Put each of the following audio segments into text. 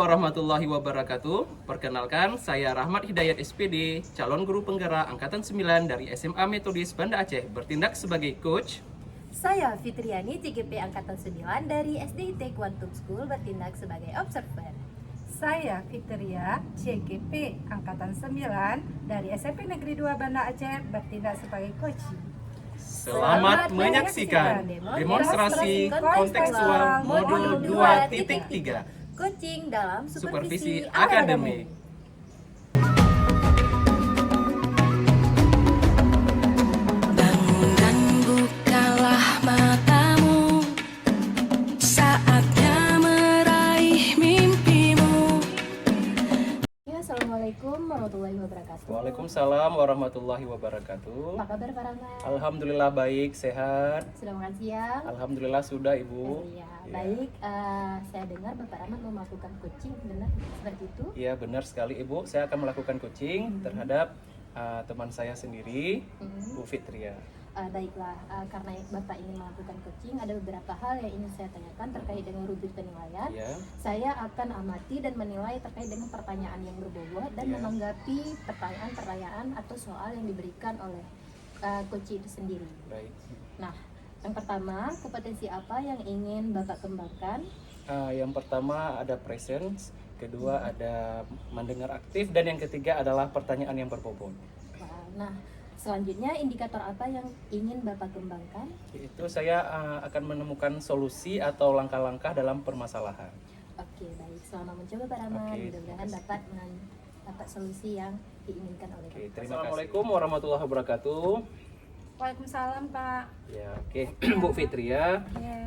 warahmatullahi wabarakatuh. Perkenalkan, saya Rahmat Hidayat SPD, calon guru penggerak Angkatan 9 dari SMA Metodis Banda Aceh, bertindak sebagai coach. Saya Fitriani, CGP Angkatan 9 dari SDIT Quantum School, bertindak sebagai observer. Saya Fitria, CGP Angkatan 9 dari SMP Negeri 2 Banda Aceh, bertindak sebagai coaching. Selamat menyaksikan demonstrasi kontekstual modul 2.3 Coaching dalam Supervisi supervisi Akademik. Bangun dan bukalah matamu, saatnya meraih mimpimu. Ya, Assalamualaikum warahmatullahi wabarakatuh. Waalaikumsalam warahmatullahi wabarakatuh. Apa kabar Pak Rahmat? Alhamdulillah baik, sehat. Sudah makan siang? Alhamdulillah sudah Ibu. Iya, Ya. baik. Saya dengar Bapak Rahmat mau melakukan coaching, benar seperti itu? Iya benar sekali Ibu, saya akan melakukan coaching terhadap teman saya sendiri, Bu Fitria. Baiklah, karena Bapak ingin melakukan coaching, ada beberapa hal yang ingin saya tanyakan terkait dengan rubrik penilaian. Ya. Saya akan amati dan menilai terkait dengan pertanyaan yang berbobot dan Ya. menanggapi pertanyaan-pertanyaan atau soal yang diberikan oleh coach itu sendiri. Baik. Nah, yang pertama, kompetensi apa yang ingin Bapak kembangkan? Yang pertama ada presence, kedua ada mendengar aktif, dan yang ketiga adalah pertanyaan yang berbobot. Nah, selanjutnya indikator apa yang ingin Bapak kembangkan? Itu saya akan menemukan solusi atau langkah-langkah dalam permasalahan. Oke, baik. Selama mencoba Pak Rahmat, Oke, mudah-mudahan dapat solusi yang diinginkan oleh Oke, Bapak. terima kasih. Assalamualaikum warahmatullahi wabarakatuh. Waalaikumsalam Pak. Ya, oke. Bu Fitria, Ya.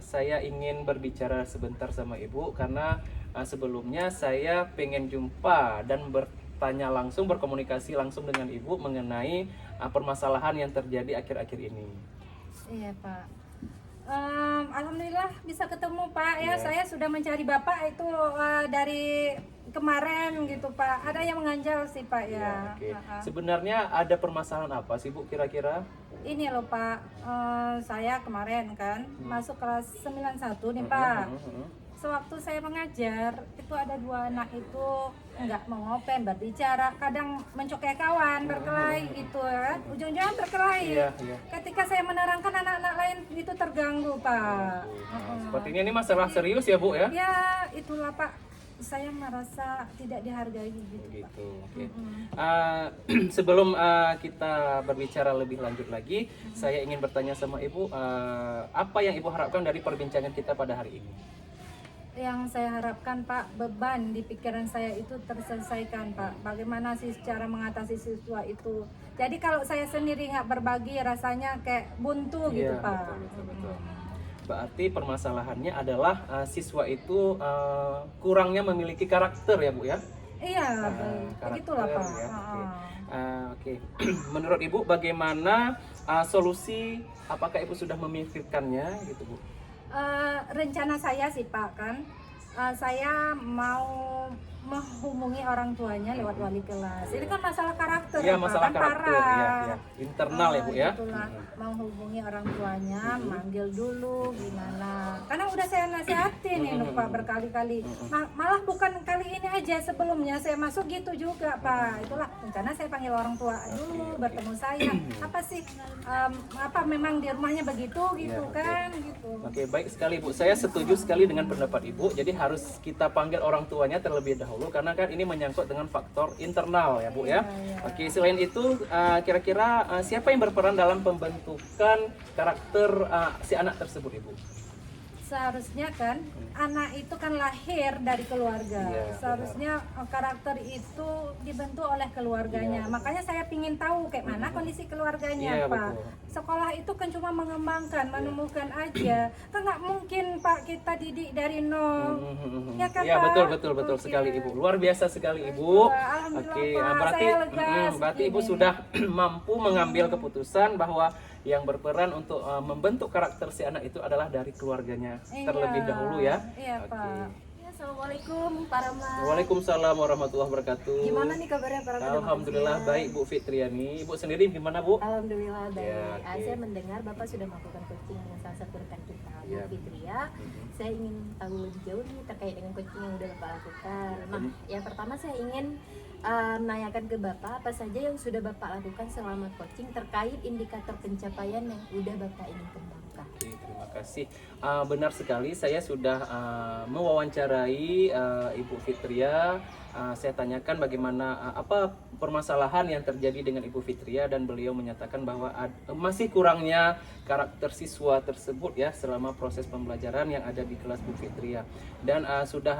saya ingin berbicara sebentar sama Ibu karena sebelumnya saya pengen jumpa dan bertanya langsung, berkomunikasi langsung dengan Ibu mengenai permasalahan yang terjadi akhir-akhir ini. Iya Pak. Alhamdulillah bisa ketemu Pak ya. Iya. Saya sudah mencari Bapak itu dari kemarin gitu Pak. Ada yang menganjal sih Pak ya. Oke. Sebenarnya ada permasalahan apa sih Bu kira-kira? Ini loh Pak, saya kemarin kan masuk kelas 91 nih Pak. Sewaktu saya mengajar, itu ada dua anak itu nggak mau open berbicara, kadang mencokek kawan, berkelahi gitu ya, ujung-ujungnya berkelahi. Iya, iya. Ketika saya menerangkan, anak-anak lain itu terganggu Pak. Sepertinya ini masalah serius ya Bu ya? Ya itulah Pak, saya merasa tidak dihargai gitu Pak. Gitu. Oke. Sebelum kita berbicara lebih lanjut lagi, saya ingin bertanya sama Ibu, apa yang Ibu harapkan dari perbincangan kita pada hari ini? Yang saya harapkan Pak, beban di pikiran saya itu terselesaikan Pak. Bagaimana sih cara mengatasi siswa itu? Jadi kalau saya sendiri nggak berbagi, rasanya kayak buntu gitu Iya, Pak. betul. Berarti permasalahannya adalah siswa itu kurangnya memiliki karakter ya Bu ya? Iya, begitulah Pak. Ya. Oke. Menurut Ibu bagaimana solusi? Apakah Ibu sudah memikirkannya gitu Bu? Rencana saya sih Pak kan, saya mau menghubungi orang tuanya lewat wali kelas. Ini kan masalah karakter Iya, Pak, masalah kan karakter parah. ya. Internal ya Bu ya. Itulah, menghubungi orang tuanya, manggil dulu gimana. Karena udah saya nasihatin nih Pak berkali-kali. Malah bukan kali ini aja, sebelumnya saya masuk gitu juga Pak. Itulah rencana saya panggil orang tua dulu, bertemu saya. Apa sih apa memang di rumahnya begitu gitu Iya, kan gitu. Oke, baik sekali Bu. Saya setuju sekali dengan pendapat Ibu. Jadi harus kita panggil orang tuanya terlebih dahulu karena kan ini menyangkut dengan faktor internal ya Bu ya. Iya. Oke, selain itu kira-kira siapa yang berperan dalam pembentukan karakter si anak tersebut Ibu? Seharusnya kan anak itu kan lahir dari keluarga. Iya, Seharusnya karakter itu dibentuk oleh keluarganya. Iya, Makanya saya ingin tahu kayak mana kondisi keluarganya Iya, Pak. betul. Sekolah itu kan cuma mengembangkan, menemukan aja. Kan nggak mungkin Pak kita didik dari nol. Ya kan Iya, Pak? betul Oke. sekali Ibu. Luar biasa sekali Ibu. Alhamdulillah, Oke, Pak. berarti Saya lega berarti Ibu segini. sudah mampu mengambil keputusan bahwa yang berperan untuk membentuk karakter si anak itu adalah dari keluarganya terlebih dahulu ya. Iya Pak. Ya, Assalamualaikum Pak Rahmat. Waalaikumsalam warahmatullahi wabarakatuh. Gimana nih kabarnya Pak Rahmat? Alhamdulillah baik Bu Fitriani. Ibu sendiri gimana Bu? Alhamdulillah baik. Ya, oke. Saya mendengar Bapak sudah melakukan coaching dengan salah satu rekan kita. Ya. Iya. Fitria. Saya ingin tahu lebih jauh nih terkait dengan coaching yang udah Bapak lakukan. Nah, yang pertama saya ingin menanyakan ke Bapak apa saja yang sudah Bapak lakukan selama coaching terkait indikator pencapaian yang udah Bapak ingin kembangkan. Oke, terima kasih. Benar sekali, saya sudah mewawancarai Ibu Fitria. Saya tanyakan bagaimana apa permasalahan yang terjadi dengan Ibu Fitria, dan beliau menyatakan bahwa masih kurangnya karakter siswa tersebut ya selama proses pembelajaran yang ada di kelas Bu Fitria. Dan sudah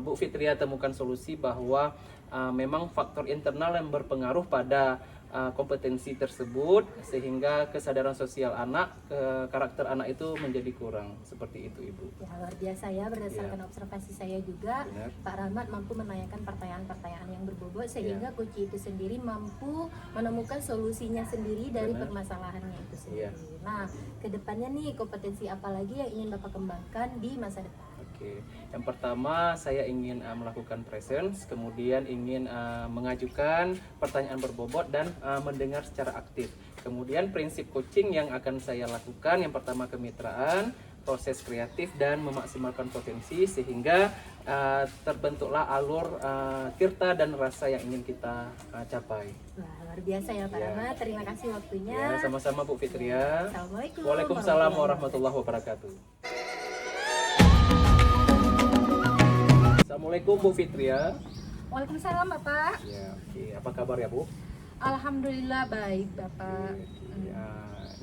Bu Fitria temukan solusi bahwa memang faktor internal yang berpengaruh pada kompetensi tersebut, sehingga kesadaran sosial anak, karakter anak itu menjadi kurang. Seperti itu, Ibu. Ya, luar biasa ya, berdasarkan observasi saya juga, Benar. Pak Rahmat mampu menanyakan pertanyaan-pertanyaan yang berbobot sehingga coach itu sendiri mampu menemukan solusinya sendiri dari Benar. permasalahannya itu Iya. sendiri. Nah, kedepannya nih kompetensi apa lagi yang ingin Bapak kembangkan di masa depan? Oke, yang pertama saya ingin melakukan presence, kemudian ingin mengajukan pertanyaan berbobot dan mendengar secara aktif. Kemudian prinsip coaching yang akan saya lakukan, yang pertama kemitraan, proses kreatif dan memaksimalkan potensi sehingga terbentuklah alur tirta dan rasa yang ingin kita capai. Wah, luar biasa ya Pak Ya. Rahmat. Terima kasih waktunya. Ya, sama-sama Bu Fitria. Assalamualaikum. Waalaikumsalam warahmatullahi wabarakatuh. Assalamualaikum Bu Fitria. Waalaikumsalam Bapak. Ya, oke. Apa kabar ya Bu? Alhamdulillah baik Bapak. Ya,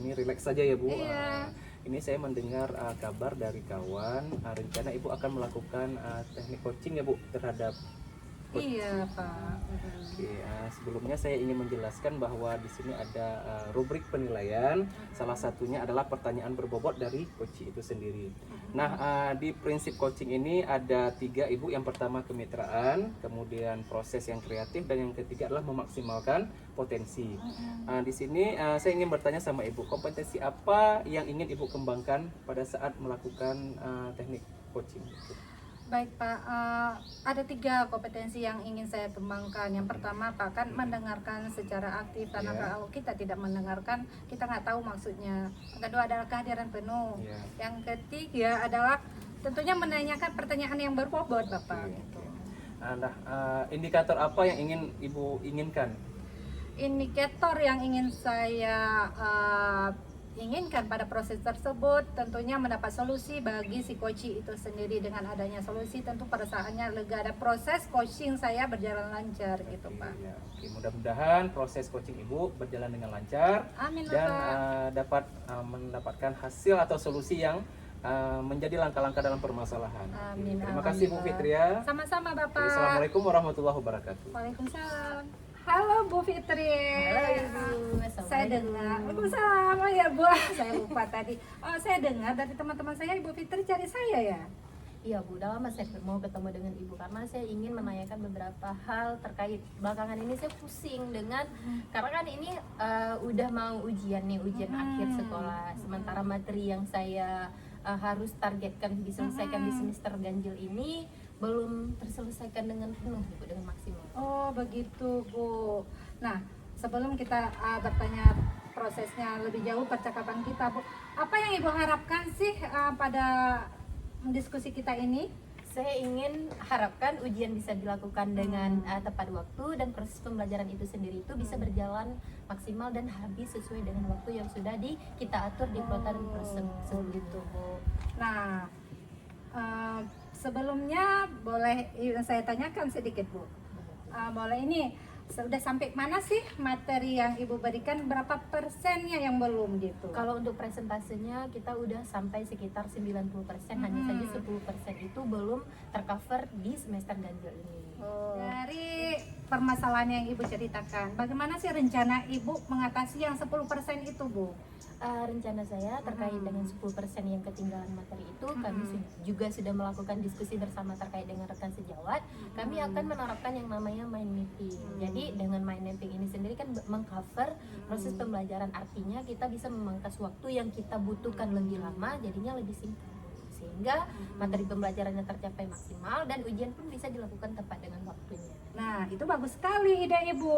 ini rileks saja ya Bu. Iya. Ini saya mendengar kabar dari kawan, rencana Ibu akan melakukan teknik coaching ya Bu terhadap coach. Iya Pak. Oke, sebelumnya saya ingin menjelaskan bahwa di sini ada rubrik penilaian. Salah satunya adalah pertanyaan berbobot dari coach itu sendiri. Nah, di prinsip coaching ini ada 3 Ibu. Yang pertama kemitraan, kemudian proses yang kreatif, dan yang ketiga adalah memaksimalkan potensi. Di sini saya ingin bertanya sama Ibu, kompetensi apa yang ingin Ibu kembangkan pada saat melakukan teknik coaching? Baik Pak, ada 3 kompetensi yang ingin saya kembangkan. Yang pertama Pak, kan mendengarkan secara aktif, karena Ya. kalau kita tidak mendengarkan, kita nggak tahu maksudnya. Yang kedua adalah kehadiran penuh. Ya. Yang ketiga adalah tentunya menanyakan pertanyaan yang berbobot Bapak. Oke, Gitu. oke. Nah, indikator apa yang ingin Ibu inginkan? Indikator yang ingin saya inginkan pada proses tersebut tentunya mendapat solusi bagi si coaching itu sendiri. Dengan adanya solusi tentu perasaannya lega, ada proses coaching saya berjalan lancar gitu Pak. Ya, oke, mudah-mudahan proses coaching Ibu berjalan dengan lancar Amin dan Bapak. dapat mendapatkan hasil atau solusi yang menjadi langkah-langkah dalam permasalahan. Oke, Amin, terima kasih Bu Fitria. Sama-sama Oke, Bapak. Assalamualaikum warahmatullahi wabarakatuh. Waalaikumsalam. Halo Bu Fitri. Halo Ibu. Saya dengar. Waalaikumsalam. Oh ya Bu, saya lupa tadi. Oh, saya dengar dari teman-teman saya Ibu Fitri cari saya ya. Iya Bu, udah lama saya mau ketemu dengan Ibu karena saya ingin menanyakan beberapa hal terkait belakangan ini saya pusing dengan karena kan ini udah mau ujian nih, ujian akhir sekolah. Sementara materi yang saya harus targetkan diselesaikan di semester ganjil ini belum terselesaikan dengan penuh Bu, dengan maksimal. Oh begitu Bu. Nah sebelum kita bertanya prosesnya lebih jauh percakapan kita Bu, apa yang Ibu harapkan sih pada diskusi kita ini? Saya ingin harapkan ujian bisa dilakukan dengan tepat waktu dan proses pembelajaran itu sendiri itu bisa berjalan maksimal dan habis sesuai dengan waktu yang sudah kita atur di pelataran tersebut gitu Bu. Nah sebelumnya boleh saya tanyakan sedikit Bu. Boleh ini sudah sampai mana sih materi yang Ibu berikan, berapa persennya yang belum gitu? Kalau untuk presentasenya kita udah sampai sekitar 90%, hanya saja 10% itu belum tercover di semester ganjil ini. Dari permasalahan yang Ibu ceritakan, bagaimana sih rencana Ibu mengatasi yang 10% itu Bu? Rencana saya terkait dengan 10% yang ketinggalan materi itu, kami juga sudah melakukan diskusi bersama terkait dengan rekan sejawat. Kami akan menerapkan yang namanya mind mapping. Jadi dengan mind mapping ini sendiri kan mengcover proses pembelajaran, artinya kita bisa memangkas waktu yang kita butuhkan lebih lama, jadinya lebih singkat, sehingga materi pembelajarannya tercapai maksimal dan ujian pun bisa dilakukan tepat dengan waktunya. Nah itu bagus sekali ide Ibu,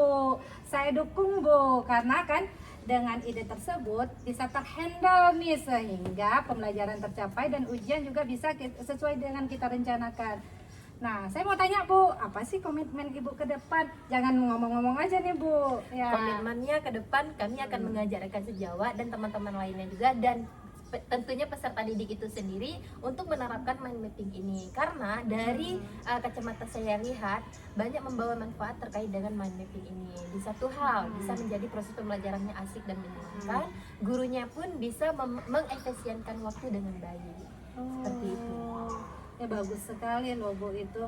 saya dukung Bu, karena kan dengan ide tersebut bisa terhandle nih sehingga pembelajaran tercapai dan ujian juga bisa sesuai dengan kita rencanakan. Nah, saya mau tanya Bu, apa sih komitmen Ibu ke depan? Jangan ngomong-ngomong aja nih Bu. Ya. Komitmennya ke depan kami akan mengajak rekan sejawat dan teman-teman lainnya juga, dan tentunya peserta didik itu sendiri untuk menerapkan mind mapping ini, karena dari kacamata saya lihat banyak membawa manfaat terkait dengan mind mapping ini. Di satu hal bisa menjadi proses pembelajarannya asik dan menyenangkan, gurunya pun bisa mengefisienkan waktu dengan baik. Seperti itu. Ya bagus sekali loh Bu itu.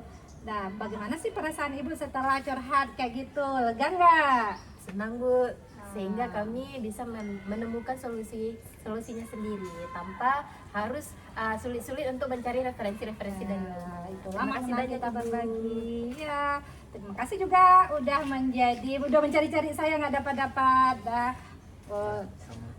Nah, bagaimana sih perasaan Ibu setelah curhat kayak gitu? Lega nggak? Senang Bu, sehingga kami bisa menemukan solusinya sendiri tanpa harus sulit-sulit untuk mencari referensi-referensi dari luar. Itulah Terima kasih makna banyak kita Ibu. berbagi. Ya, terima kasih juga udah mencari-cari saya nggak dapat.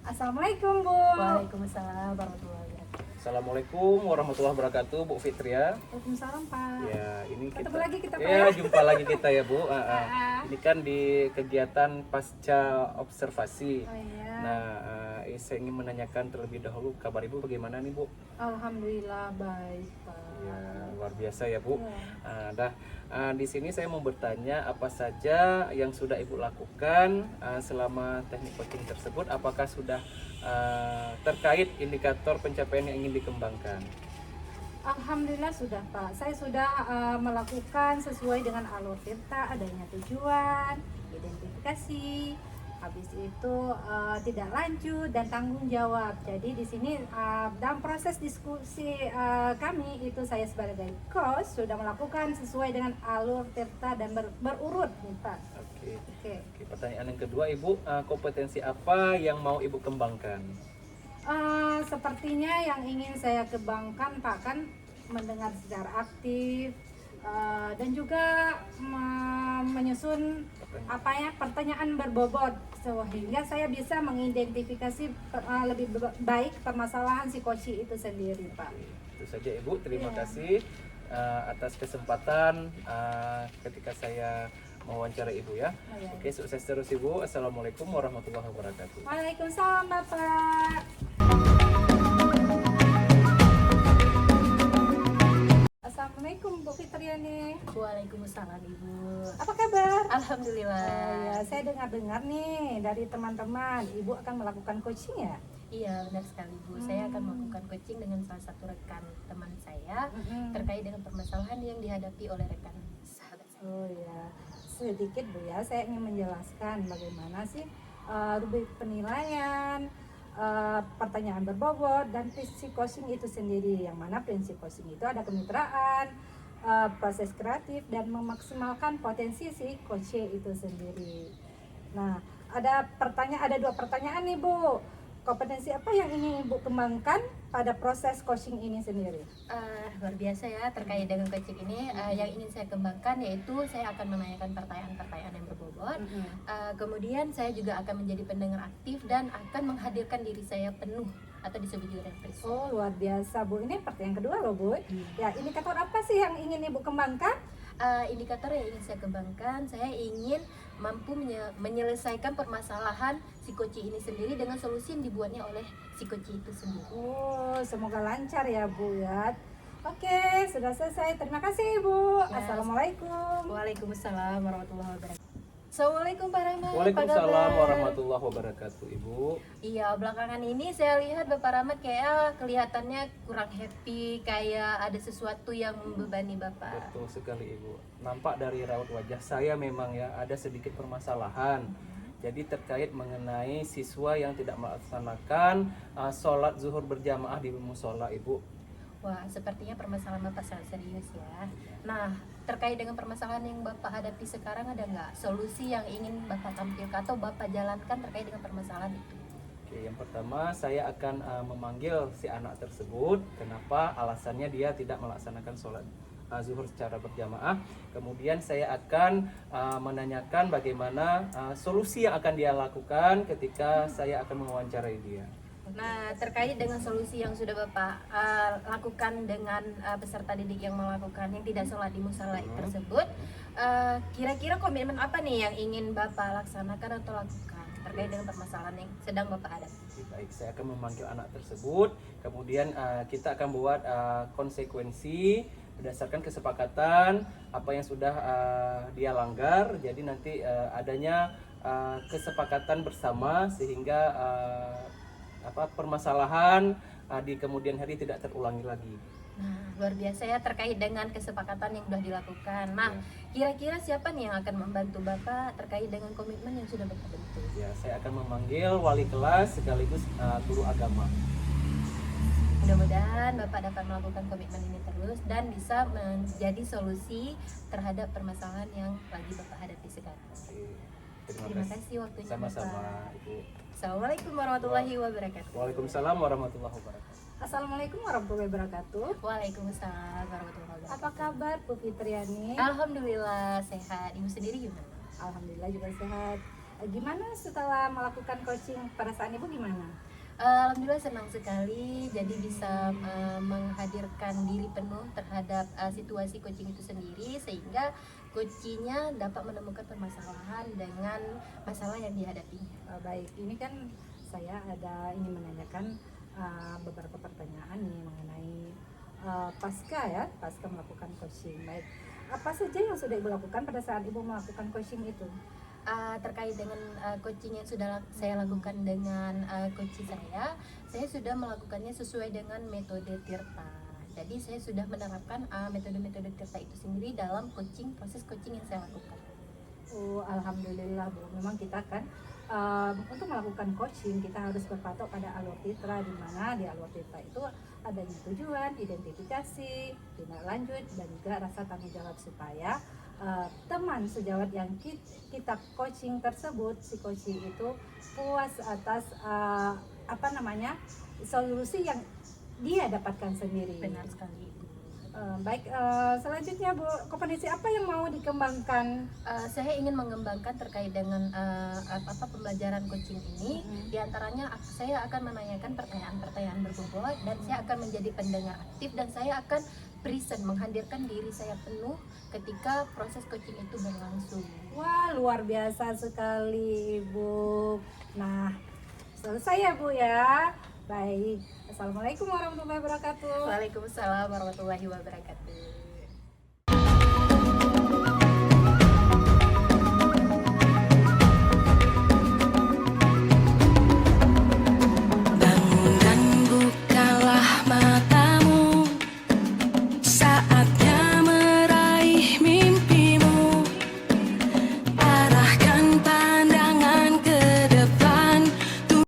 Assalamualaikum Bu. Waalaikumsalam warahmatullahi wabarakatuh. Assalamualaikum warahmatullahi wabarakatuh, Bu Fitria. Waalaikumsalam Pak. Ya, ini Ketemu lagi kita, Pak, Ya, ya. jumpa lagi kita ya, Bu. Ini kan di kegiatan pasca observasi. Oh iya. Nah, saya ingin menanyakan terlebih dahulu kabar Ibu bagaimana nih, Bu? Alhamdulillah baik Pak. Ya, luar biasa ya, Bu. Ya. Di sini saya mau bertanya apa saja yang sudah Ibu lakukan selama teknik coaching tersebut, apakah sudah terkait indikator pencapaian yang ingin dikembangkan? Alhamdulillah sudah Pak. Saya sudah melakukan sesuai dengan alur tirta, adanya tujuan, identifikasi, habis itu tidak lanjut dan tanggung jawab. Jadi di sini dalam proses diskusi kami itu saya sebagai coach sudah melakukan sesuai dengan alur tirta dan berurut nih Pak. Oke. Oke. Oke, pertanyaan yang kedua, Ibu, kompetensi apa yang mau Ibu kembangkan? Sepertinya yang ingin saya kembangkan Pak kan mendengar secara aktif dan juga menyusun pertanyaan berbobot sehingga saya bisa mengidentifikasi lebih baik permasalahan si koci itu sendiri Pak. Itu saja Ibu, terima Iya. kasih atas kesempatan ketika saya mewawancara Ibu ya. Oh, iya. Oke, sukses terus Ibu. Assalamualaikum warahmatullahi wabarakatuh. Waalaikumsalam Bapak. Assalamualaikum Bu Fitriani. Waalaikumsalam Ibu. Apa kabar? Alhamdulillah. Ya, saya dengar-dengar nih dari teman-teman, Ibu akan melakukan coaching ya? Iya, benar sekali Bu. Saya akan melakukan coaching dengan salah satu rekan teman saya terkait dengan permasalahan yang dihadapi oleh rekan sahabat saya. Oh ya, sedikit Bu ya, saya ingin menjelaskan bagaimana sih rubrik penilaian, pertanyaan berbobot, dan prinsip coaching itu sendiri. Yang mana prinsip coaching itu ada kemitraan, proses kreatif, dan memaksimalkan potensi si coach itu sendiri. Nah, ada dua pertanyaan nih Bu. Kompetensi apa yang ingin Ibu kembangkan pada proses coaching ini sendiri? Luar biasa ya terkait dengan coaching ini. Yang ingin saya kembangkan yaitu saya akan menanyakan pertanyaan-pertanyaan yang berbobot. Kemudian saya juga akan menjadi pendengar aktif dan akan menghadirkan diri saya penuh atau disebut juga refresh. Oh, luar biasa Bu. Ini pertanyaan kedua loh Bu. Ya, indikator apa sih yang ingin Ibu kembangkan? Indikator yang ingin saya kembangkan, saya ingin mampu menyelesaikan permasalahan si koci ini sendiri dengan solusi yang dibuatnya oleh si koci itu sendiri. Oh, semoga lancar ya Bu ya. Oke, sudah selesai. Terima kasih Ibu. Ya. Assalamualaikum. Waalaikumsalam warahmatullahi wabarakatuh. Assalamualaikum Pak Rahmat. Waalaikumsalam warahmatullahi wabarakatuh, Ibu. Iya, belakangan ini saya lihat Bapak Rahmat kayak kelihatannya kurang happy, kayak ada sesuatu yang membebani Bapak. Betul sekali Ibu. Nampak dari raut wajah saya memang ya ada sedikit permasalahan. Jadi terkait mengenai siswa yang tidak melaksanakan sholat zuhur berjamaah di musola Ibu. Wah, sepertinya permasalahan Bapak sangat serius ya. Nah, terkait dengan permasalahan yang Bapak hadapi sekarang, ada nggak solusi yang ingin Bapak tampilkan atau Bapak jalankan terkait dengan permasalahan itu? Oke, yang pertama saya akan memanggil si anak tersebut. Kenapa? Alasannya dia tidak melaksanakan sholat zuhur secara berjamaah. Kemudian saya akan menanyakan bagaimana solusi yang akan dia lakukan ketika saya akan mewawancarai dia. Nah, terkait dengan solusi yang sudah Bapak lakukan dengan peserta didik yang melakukan yang tidak sholat di musola tersebut, kira-kira komitmen apa nih yang ingin Bapak laksanakan atau lakukan terkait dengan permasalahan yang sedang Bapak hadapi. Baik, saya akan memanggil anak tersebut, kemudian kita akan buat konsekuensi berdasarkan kesepakatan apa yang sudah dia langgar. Jadi nanti adanya kesepakatan bersama sehingga permasalahan di kemudian hari tidak terulangi lagi. Nah, luar biasa ya terkait dengan kesepakatan yang sudah dilakukan. Nah, kira-kira siapa nih yang akan membantu Bapak terkait dengan komitmen yang sudah Bapak bentuk? Ya, saya akan memanggil wali kelas sekaligus guru agama. Mudah-mudahan Bapak dapat melakukan komitmen ini terus dan bisa menjadi solusi terhadap permasalahan yang lagi Bapak hadapi sekarang. Oke, Terima kasih waktunya Sama-sama, Bapak. Ibu. Assalamualkum warahmatullahi wabarakatuh. Waalaikumsalam warahmatullahi wabarakatuh. Assalamualaikum warahmatullahi wabarakatuh. Waalaikumsalam warahmatullahi wabarakatuh. Apa kabar Bu Fitriani? Alhamdulillah sehat. Ibu sendiri gimana? Alhamdulillah juga sehat. Gimana setelah melakukan coaching, perasaan Ibu gimana? Alhamdulillah senang sekali jadi bisa menghadirkan diri penuh terhadap situasi coaching itu sendiri sehingga coachingnya dapat menemukan permasalahan dengan masalah yang dihadapinya. Baik, ini kan saya ingin menanyakan beberapa pertanyaan nih mengenai pasca melakukan coaching. Baik, apa saja yang sudah Ibu lakukan pada saat Ibu melakukan coaching itu? Terkait dengan coaching yang sudah saya lakukan dengan coach saya sudah melakukannya sesuai dengan metode Tirta. Jadi saya sudah menerapkan metode-metode Tirta itu sendiri dalam proses coaching yang saya lakukan. Oh, alhamdulillah Bu. Memang kita kan untuk melakukan coaching kita harus berpatok pada alur Tirta, di mana di alur Tirta itu adanya tujuan, identifikasi, tindak lanjut dan juga rasa tanggung jawab supaya teman sejawat yang kita coaching tersebut, si coaching itu puas atas solusi yang dia dapatkan sendiri. Benar sekali. Baik, selanjutnya Bu, kompetensi apa yang mau dikembangkan? Saya ingin mengembangkan terkait dengan pembelajaran coaching ini. Di antaranya saya akan menanyakan pertanyaan-pertanyaan berbobot dan saya akan menjadi pendengar aktif dan saya akan present, menghadirkan diri saya penuh ketika proses coaching itu berlangsung. Wah, luar biasa sekali Ibu. Nah, selesai ya Bu ya. Baik, Assalamualaikum warahmatullahi wabarakatuh. Waalaikumsalam warahmatullahi wabarakatuh.